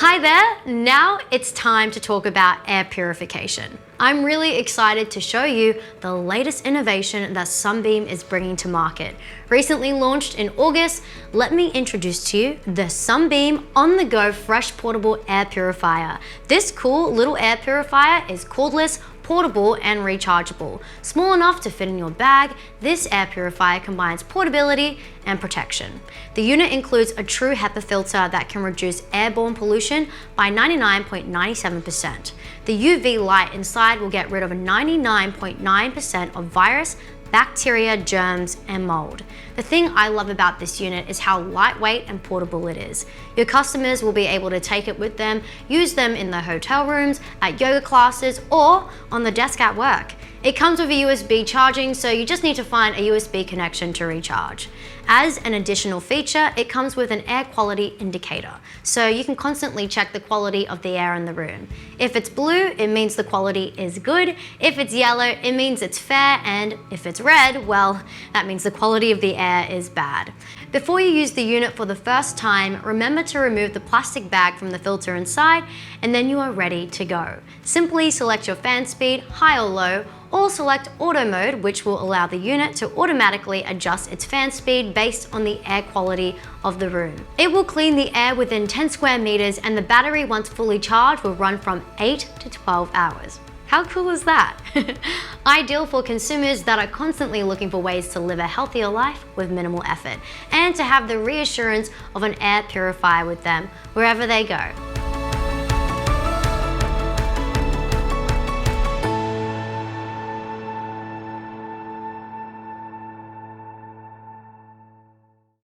Hi there, now it's time to talk about air purification. I'm really excited to show you the latest innovation that Sunbeam is bringing to market. Recently launched in August, let me introduce to you the Sunbeam on-the-go fresh portable air purifier. This cool little air purifier is cordless, portable and rechargeable. Small enough to fit in your bag, this air purifier combines portability and protection. The unit includes a true HEPA filter that can reduce airborne pollution by 99.97%. The UV light inside will get rid of 99.9% of virus, bacteria, germs, and mold. The thing I love about this unit is how lightweight and portable it is. Your customers will be able to take it with them, use them in their hotel rooms, at yoga classes, or on the desk at work. It comes with a USB charging, so you just need to find a USB connection to recharge. As an additional feature, it comes with an air quality indicator, so you can constantly check the quality of the air in the room. If it's blue, it means the quality is good. If it's yellow, it means it's fair, and if it's red, well, that means the quality of the air is bad. Before you use the unit for the first time, remember to remove the plastic bag from the filter inside, and then you are ready to go. Simply select your fan speed, high or low, or select auto mode, which will allow the unit to automatically adjust its fan speed based on the air quality of the room. It will clean the air within 10 square meters, and the battery, once fully charged, will run from 8 to 12 hours. How cool is that? Ideal for consumers that are constantly looking for ways to live a healthier life with minimal effort, and to have the reassurance of an air purifier with them wherever they go.